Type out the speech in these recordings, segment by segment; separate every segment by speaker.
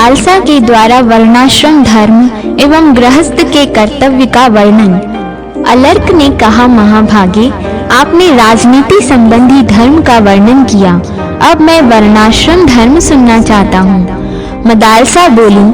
Speaker 1: मदालसा के द्वारा वर्णाश्रम धर्म एवं गृहस्थ के कर्तव्य का वर्णन। अलर्क ने कहा, महाभागे, आपने राजनीति संबंधी धर्म का वर्णन किया, अब मैं वर्णाश्रम धर्म सुनना चाहता हूँ। मदालसा बोली,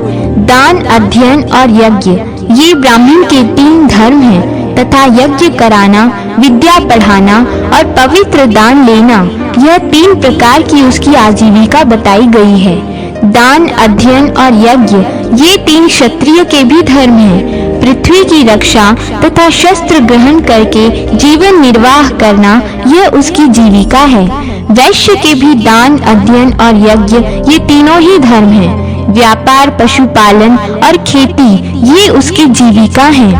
Speaker 1: दान, अध्ययन और यज्ञ ये ब्राह्मण के 3 धर्म हैं तथा यज्ञ कराना, विद्या पढ़ाना और पवित्र दान लेना, यह 3 प्रकार की उसकी आजीविका बताई गई है। दान, अध्ययन और यज्ञ ये 3 क्षत्रिय के भी धर्म हैं। पृथ्वी की रक्षा तथा शस्त्र ग्रहण करके जीवन निर्वाह करना यह उसकी जीविका है। वैश्य के भी दान, अध्ययन और यज्ञ ये तीनों ही धर्म हैं। व्यापार, पशुपालन और खेती ये उसकी जीविका हैं।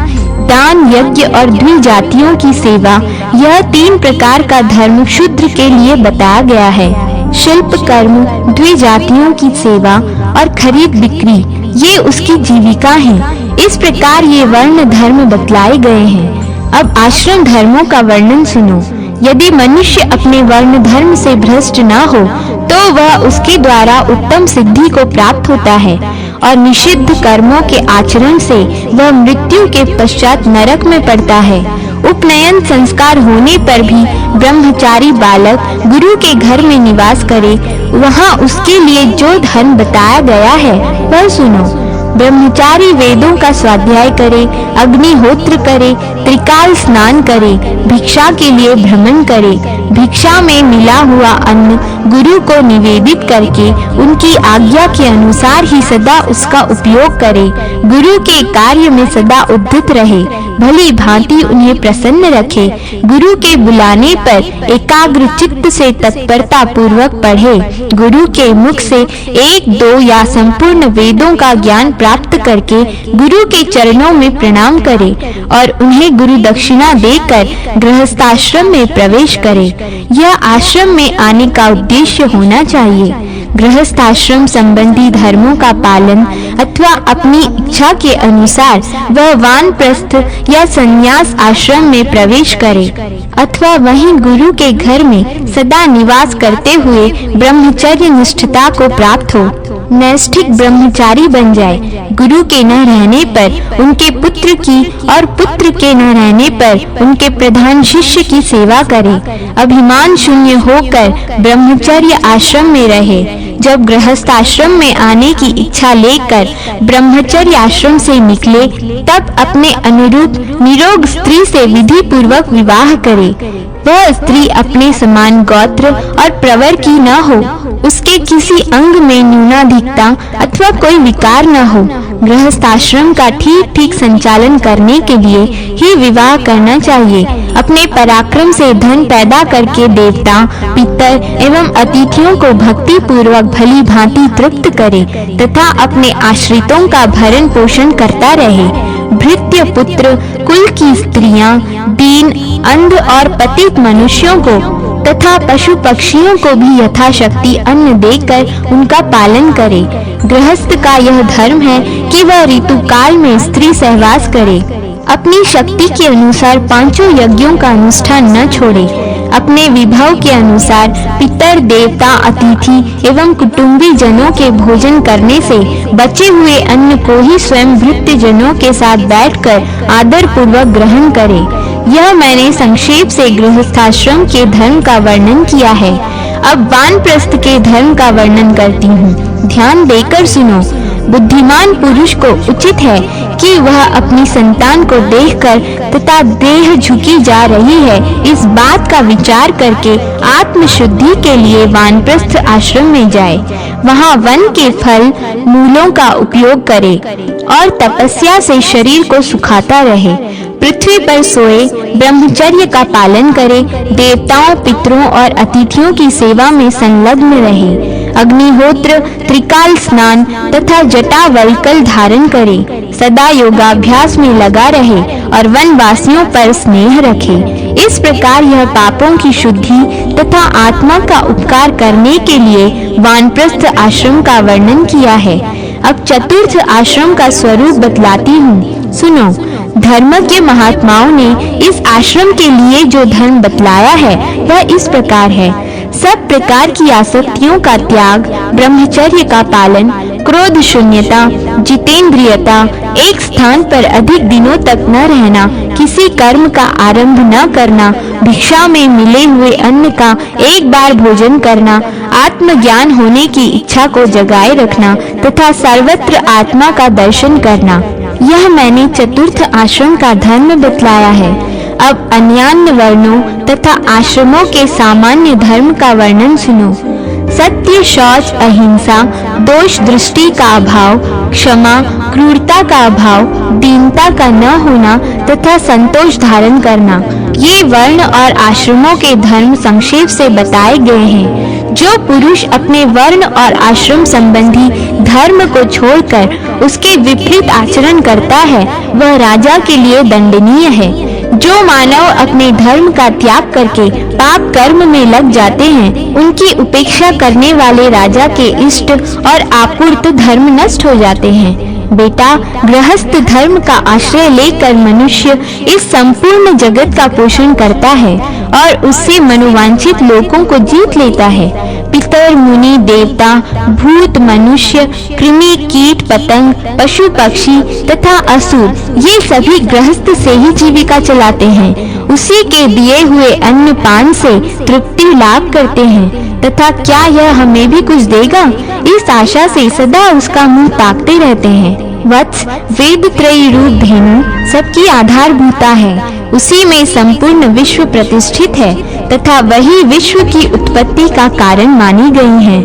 Speaker 1: दान, यज्ञ और द्विजातियों की सेवा, यह 3 प्रकार का धर्म शूद्र के लिए बताया गया है। शिल्प कर्म, द्विजातियों की सेवा और खरीद बिक्री ये उसकी जीविका है। इस प्रकार ये वर्ण धर्म बतलाए गए हैं। अब आश्रम धर्मों का वर्णन सुनो। यदि मनुष्य अपने वर्ण धर्म से भ्रष्ट न हो तो वह उसके द्वारा उत्तम सिद्धि को प्राप्त होता है और निषिद्ध कर्मों के आचरण से वह मृत्यु के पश्चात नरक में पड़ता है। उपनयन संस्कार होने पर भी ब्रह्मचारी बालक गुरु के घर में निवास करे, वहाँ उसके लिए जो धर्म बताया गया है वह सुनो। ब्रह्मचारी वेदों का स्वाध्याय करे, अग्निहोत्र करे, त्रिकाल स्नान करे, भिक्षा के लिए भ्रमण करे, भिक्षा में मिला हुआ अन्न गुरु को निवेदित करके उनकी आज्ञा के अनुसार ही सदा उसका उपयोग करे, गुरु के कार्य में सदा उद्यत रहे, भली भांति उन्हें प्रसन्न रखे, गुरु के बुलाने पर एकाग्र चित्त से तत्परता पूर्वक पढ़े, गुरु के मुख से 1, 2 या संपूर्ण वेदों का ज्ञान प्राप्त करके गुरु के चरणों में प्रणाम करे और उन्हें गुरु दक्षिणा देकर गृहस्थाश्रम में प्रवेश करे। यह आश्रम में आने का उद्देश्य होना चाहिए। गृहस्थाश्रम संबंधी धर्मों का पालन अथवा अपनी इच्छा के अनुसार वह वानप्रस्थ या संन्यास आश्रम में प्रवेश करे अथवा वहीं गुरु के घर में सदा निवास करते हुए ब्रह्मचर्य निष्ठता को प्राप्त हो, नैष्ठिक ब्रह्मचारी बन जाए। गुरु के न रहने पर उनके पुत्र की और पुत्र के न रहने पर उनके प्रधान शिष्य की सेवा करे, अभिमान शून्य होकर ब्रह्मचर्य आश्रम में रहे। जब गृहस्थ आश्रम में आने की इच्छा लेकर ब्रह्मचर्य आश्रम से निकले तब अपने अनुरूप निरोग स्त्री से विधि पूर्वक विवाह करे। वह स्त्री अपने समान गोत्र और प्रवर की न हो, उसके किसी अंग में न्यूनाधिकता अथवा कोई विकार न हो। गृहस्थ आश्रम का ठीक ठीक संचालन करने के लिए ही विवाह करना चाहिए। अपने पराक्रम से धन पैदा करके देवता, पितर एवं अतिथियों को भक्ति पूर्वक भली भांति तृप्त करे तथा अपने आश्रितों का भरण पोषण करता रहे। भृत्य पुत्र, कुल की स्त्रियां, दीन, अंध और पतित मनुष्यों को तथा पशु पक्षियों को भी यथाशक्ति अन्न देकर उनका पालन करे। गृहस्थ का यह धर्म है कि वह ऋतु काल में स्त्री सहवास करे, अपनी शक्ति के अनुसार 5 यज्ञों का अनुष्ठान न छोड़े, अपने विभव के अनुसार पितर, देवता, अतिथि एवं कुटुंबी जनों के भोजन करने से बचे हुए अन्न को ही स्वयं भृत्य जनों के साथ बैठकर आदर पूर्वक ग्रहण करे। यह मैंने संक्षेप से गृहस्थाश्रम के धर्म का वर्णन किया है। अब वानप्रस्थ के धर्म का वर्णन करती हूँ, ध्यान देकर सुनो। बुद्धिमान पुरुष को उचित है कि वह अपनी संतान को देखकर तथा देह झुकी जा रही है इस बात का विचार करके आत्मशुद्धि के लिए वानप्रस्थ आश्रम में जाए, वहाँ वन के फल मूलों का उपयोग करे और तपस्या से शरीर को सुखाता रहे, पृथ्वी पर सोए, ब्रह्मचर्य का पालन करे, देवताओं, पितरों और अतिथियों की सेवा में संलग्न रहे, अग्निहोत्र, त्रिकाल स्नान तथा जटा वल्कल धारण करे, सदा योगाभ्यास में लगा रहे और वनवासियों पर स्नेह रखे। इस प्रकार यह पापों की शुद्धि तथा आत्मा का उपकार करने के लिए वानप्रस्थ आश्रम का वर्णन किया है। अब चतुर्थ आश्रम का स्वरूप बतलाती हूँ, सुनो। धर्मज्ञ महात्माओं ने इस आश्रम के लिए जो धर्म बतलाया है वह इस प्रकार है। सब प्रकार की आसक्तियों का त्याग, ब्रह्मचर्य का पालन, क्रोध शून्यता, जितेंद्रियता, एक स्थान पर अधिक दिनों तक न रहना, किसी कर्म का आरंभ न करना, भिक्षा में मिले हुए अन्न का एक बार भोजन करना, आत्मज्ञान होने की इच्छा को जगाए रखना तथा सर्वत्र आत्मा का दर्शन करना। यह मैंने चतुर्थ आश्रम का धर्म बतलाया है। अब अन्यान्य वर्णों तथा आश्रमों के सामान्य धर्म का वर्णन सुनो। सत्य, शौच, अहिंसा, दोष दृष्टि का अभाव, क्षमा, क्रूरता का अभाव, दीनता का न होना तथा संतोष धारण करना, ये वर्ण और आश्रमों के धर्म संक्षेप से बताए गए हैं। जो पुरुष अपने वर्ण और आश्रम संबंधी धर्म को छोड़कर उसके विपरीत आचरण करता है वह राजा के लिए दंडनीय है। जो मानव अपने धर्म का त्याग करके पाप कर्म में लग जाते हैं उनकी उपेक्षा करने वाले राजा के इष्ट और आपूर्त धर्म नष्ट हो जाते हैं। बेटा, गृहस्थ धर्म का आश्रय लेकर मनुष्य इस संपूर्ण जगत का पोषण करता है और उससे मनोवांछित लोगों को जीत लेता है। पितर, मुनि, देवता, भूत, मनुष्य, कृमि, कीट, पतंग, पशु, पक्षी तथा असुर ये सभी गृहस्थ से ही जीविका चलाते हैं। उसी के दिए हुए अन्न पान से तृप्ति लाभ करते हैं तथा क्या यह हमें भी कुछ देगा, इस आशा से सदा उसका मुंह ताकते रहते हैं। वत्स, वेद त्रयी रूप धेनु सबकी आधारभूता है। उसी में संपूर्ण विश्व प्रतिष्ठित है तथा वही विश्व की उत्पत्ति का कारण मानी गई है।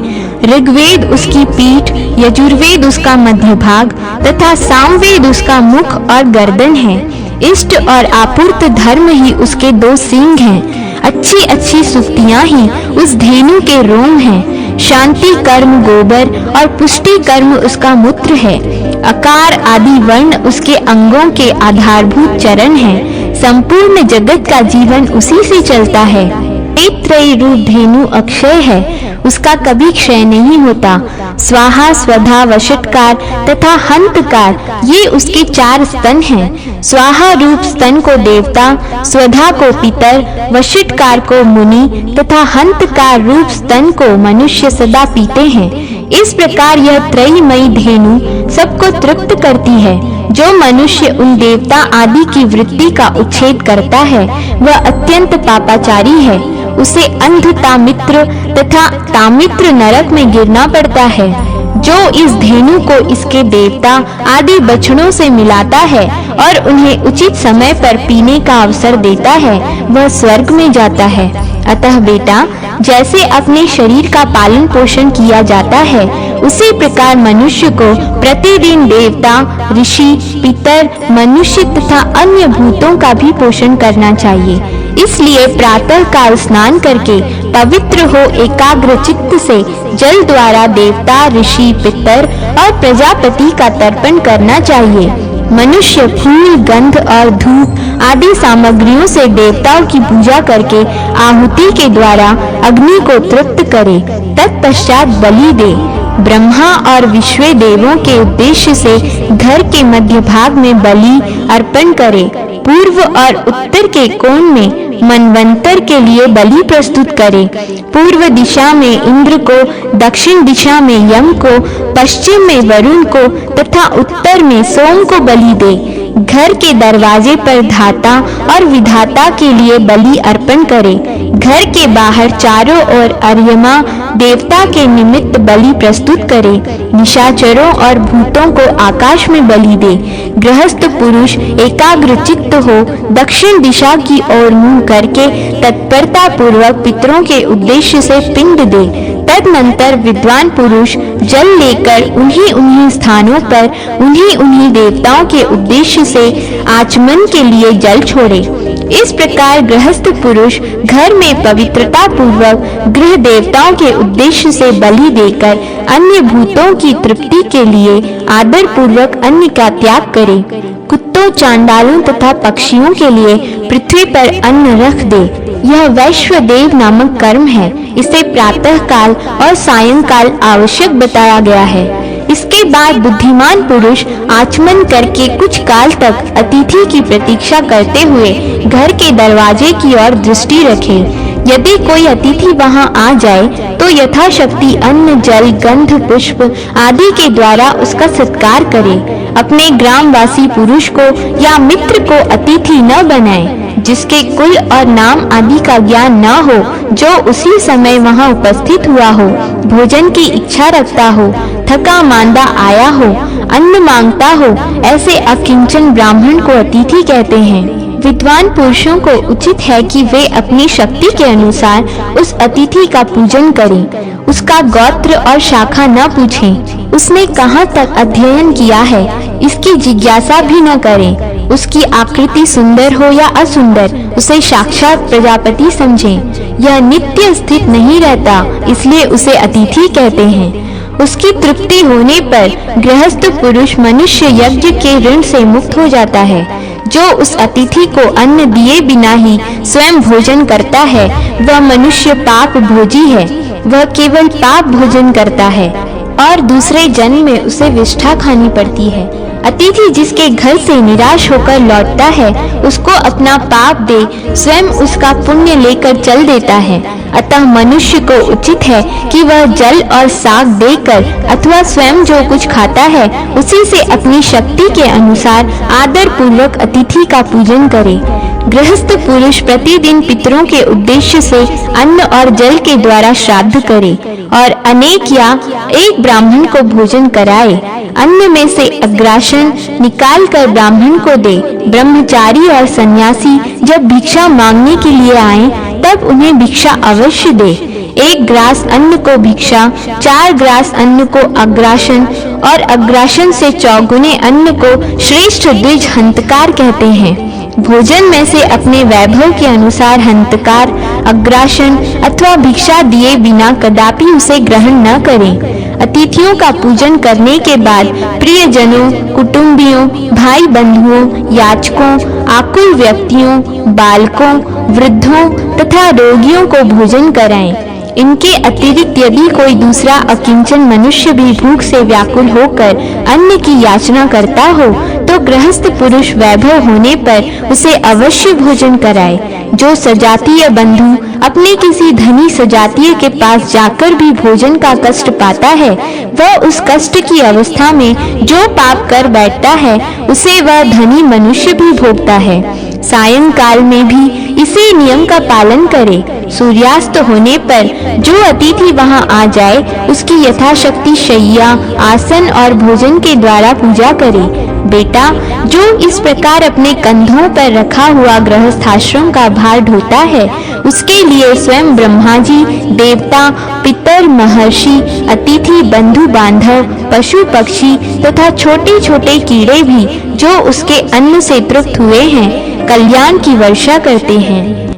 Speaker 1: ऋग्वेद उसकी पीठ, यजुर्वेद उसका मध्य भाग तथा सामवेद उसका मुख और गर्दन है। इष्ट और आपूर्त धर्म ही उसके दो सींग हैं। अच्छी अच्छी सुक्तियां ही उस धेनु के रोम हैं। शांति कर्म गोबर और पुष्टि कर्म उसका मूत्र है। अकार आदि वर्ण उसके अंगों के आधारभूत चरण हैं। संपूर्ण जगत का जीवन उसी से चलता है। त्रयी रूप धेनु अक्षय है, उसका कभी क्षय नहीं होता। स्वाहा, स्वधा, वशटकार तथा हंतकार ये उसके 4 स्तन हैं। स्वाहा रूप स्तन को देवता, स्वधा को पितर, वशटकार को मुनि तथा हंतकार रूप स्तन को मनुष्य सदा पीते हैं। इस प्रकार यह त्रयीमयी धेनु सबको तृप्त करती है। जो मनुष्य उन देवता आदि की वृत्ति का उच्छेद करता है वह अत्यंत पापाचारी है। उसे अंध तामित्र तथा तामित्र नरक में गिरना पड़ता है। जो इस धेनु को इसके देवता आदि बछड़ों से मिलाता है और उन्हें उचित समय पर पीने का अवसर देता है वह स्वर्ग में जाता है। अतः बेटा, जैसे अपने शरीर का पालन पोषण किया जाता है उसी प्रकार मनुष्य को प्रतिदिन देवता, ऋषि, पितर, मनुष्य तथा अन्य भूतों का भी पोषण करना चाहिए। इसलिए प्रातः काल स्नान करके पवित्र हो एकाग्र चित्त से जल द्वारा देवता, ऋषि, पितर और प्रजापति का तर्पण करना चाहिए। मनुष्य फूल, गंध और धूप आदि सामग्रियों से देवताओं की पूजा करके आहुति के द्वारा अग्नि को तृप्त करे, तत्पश्चात बलि दे। ब्रह्मा और विश्व देवों के उद्देश्य से घर के मध्य भाग में बलि अर्पण करे। पूर्व और उत्तर के कोण में मनवंतर के लिए बलि प्रस्तुत करे। पूर्व दिशा में इंद्र को, दक्षिण दिशा में यम को, पश्चिम में वरुण को तथा उत्तर में सोम को बलि दे। घर के दरवाजे पर धाता और विधाता के लिए बलि अर्पण करे। घर के बाहर चारों ओर अर्यमा देवता के निमित्त बलि प्रस्तुत करे। निशाचरों और भूतों को आकाश में बलि दे। गृहस्थ पुरुष एकाग्र चित्त हो दक्षिण दिशा की ओर मुंह करके तत्परता पूर्वक पितरों के उद्देश्य से पिंड दे। तदनंतर विद्वान पुरुष जल लेकर उन्हीं स्थानों पर उन्हीं देवताओं के उद्देश्य से आचमन के लिए जल छोड़े। इस प्रकार गृहस्थ पुरुष घर में पवित्रता पूर्वक गृह देवताओं के उद्देश्य से बलि देकर अन्य भूतों की तृप्ति के लिए आदर पूर्वक अन्न का त्याग करे। कुत्तों, चांडालों तथा पक्षियों के लिए पृथ्वी पर अन्न रख दे। यह वैश्वदेव नामक कर्म है। इसे प्रातः काल और सायंकाल आवश्यक बताया गया है। इसके बाद बुद्धिमान पुरुष आचमन करके कुछ काल तक अतिथि की प्रतीक्षा करते हुए घर के दरवाजे की ओर दृष्टि रखे। यदि कोई अतिथि वहां आ जाए तो यथाशक्ति अन्न, जल, गंध, पुष्प आदि के द्वारा उसका सत्कार करे। अपने ग्रामवासी पुरुष को या मित्र को अतिथि न बनाए जिसके कुल और नाम आदि का ज्ञान न हो, जो उसी समय वहां उपस्थित हुआ हो, भोजन की इच्छा रखता हो, थका मांदा आया हो, अन्न मांगता हो, ऐसे अकिंचन ब्राह्मण को अतिथि कहते हैं। विद्वान पुरुषों को उचित है कि वे अपनी शक्ति के अनुसार उस अतिथि का पूजन करें, उसका गोत्र और शाखा न पूछें, उसने कहाँ तक अध्ययन किया है इसकी जिज्ञासा भी न करें, उसकी आकृति सुंदर हो या असुंदर उसे साक्षात प्रजापति समझें। यह नित्य स्थित नहीं रहता, इसलिए उसे अतिथि कहते हैं। उसकी तृप्ति होने पर गृहस्थ पुरुष मनुष्य यज्ञ के ऋण से मुक्त हो जाता है। जो उस अतिथि को अन्न दिए बिना ही स्वयं भोजन करता है वह मनुष्य पाप भोजी है। वह केवल पाप भोजन करता है और दूसरे जन्म में उसे विष्ठा खानी पड़ती है। अतिथि जिसके घर से निराश होकर लौटता है उसको अपना पाप दे स्वयं उसका पुण्य लेकर चल देता है। अतः मनुष्य को उचित है कि वह जल और साग देकर अथवा स्वयं जो कुछ खाता है उसी से अपनी शक्ति के अनुसार आदर पूर्वक अतिथि का पूजन करे। गृहस्थ पुरुष प्रतिदिन पितरों के उद्देश्य से अन्न और जल के द्वारा श्राद्ध करे और अनेक या एक ब्राह्मण को भोजन कराए। अन्न में से अग्रासन निकाल कर ब्राह्मण को दे। ब्रह्मचारी और सन्यासी जब भिक्षा मांगने के लिए आए तब उन्हें भिक्षा अवश्य दे। 1 ग्रास अन्न को भिक्षा, 4 ग्रास अन्न को अग्रासन और अग्रासन से चौगुने अन्न को श्रेष्ठ द्विज हंतकार कहते हैं। भोजन में से अपने वैभव के अनुसार हंतकार, अग्रासन अथवा भिक्षा दिए बिना कदापि उसे ग्रहण न करें। अतिथियों का पूजन करने के बाद प्रियजनों, कुटुंबियों, भाई बंधुओं, याचकों, आकुल व्यक्तियों, बालकों, वृद्धों तथा रोगियों को भोजन कराएं। इनके अतिरिक्त यदि कोई दूसरा अकिंचन मनुष्य भी भूख से व्याकुल होकर अन्न की याचना करता हो तो गृहस्थ पुरुष वैभव होने पर उसे अवश्य भोजन कराए। जो सजातीय बंधु अपने किसी धनी सजातीय के पास जाकर भी भोजन का कष्ट पाता है वह उस कष्ट की अवस्था में जो पाप कर बैठता है उसे वह धनी मनुष्य भी भोगता है। सायंकाल में भी इसी नियम का पालन करे। सूर्यास्त होने पर जो अतिथि वहां आ जाए उसकी यथाशक्ति शैया, आसन और भोजन के द्वारा पूजा करे। बेटा, जो इस प्रकार अपने कंधों पर रखा हुआ गृहस्थाश्रम का भार ढोता है उसके लिए स्वयं ब्रह्मा जी, देवता, पितर, महर्षि, अतिथि, बंधु बांधव, पशु पक्षी तथा छोटे छोटे कीड़े भी जो उसके अन्न से तृप्त हुए हैं कल्याण की वर्षा करते हैं।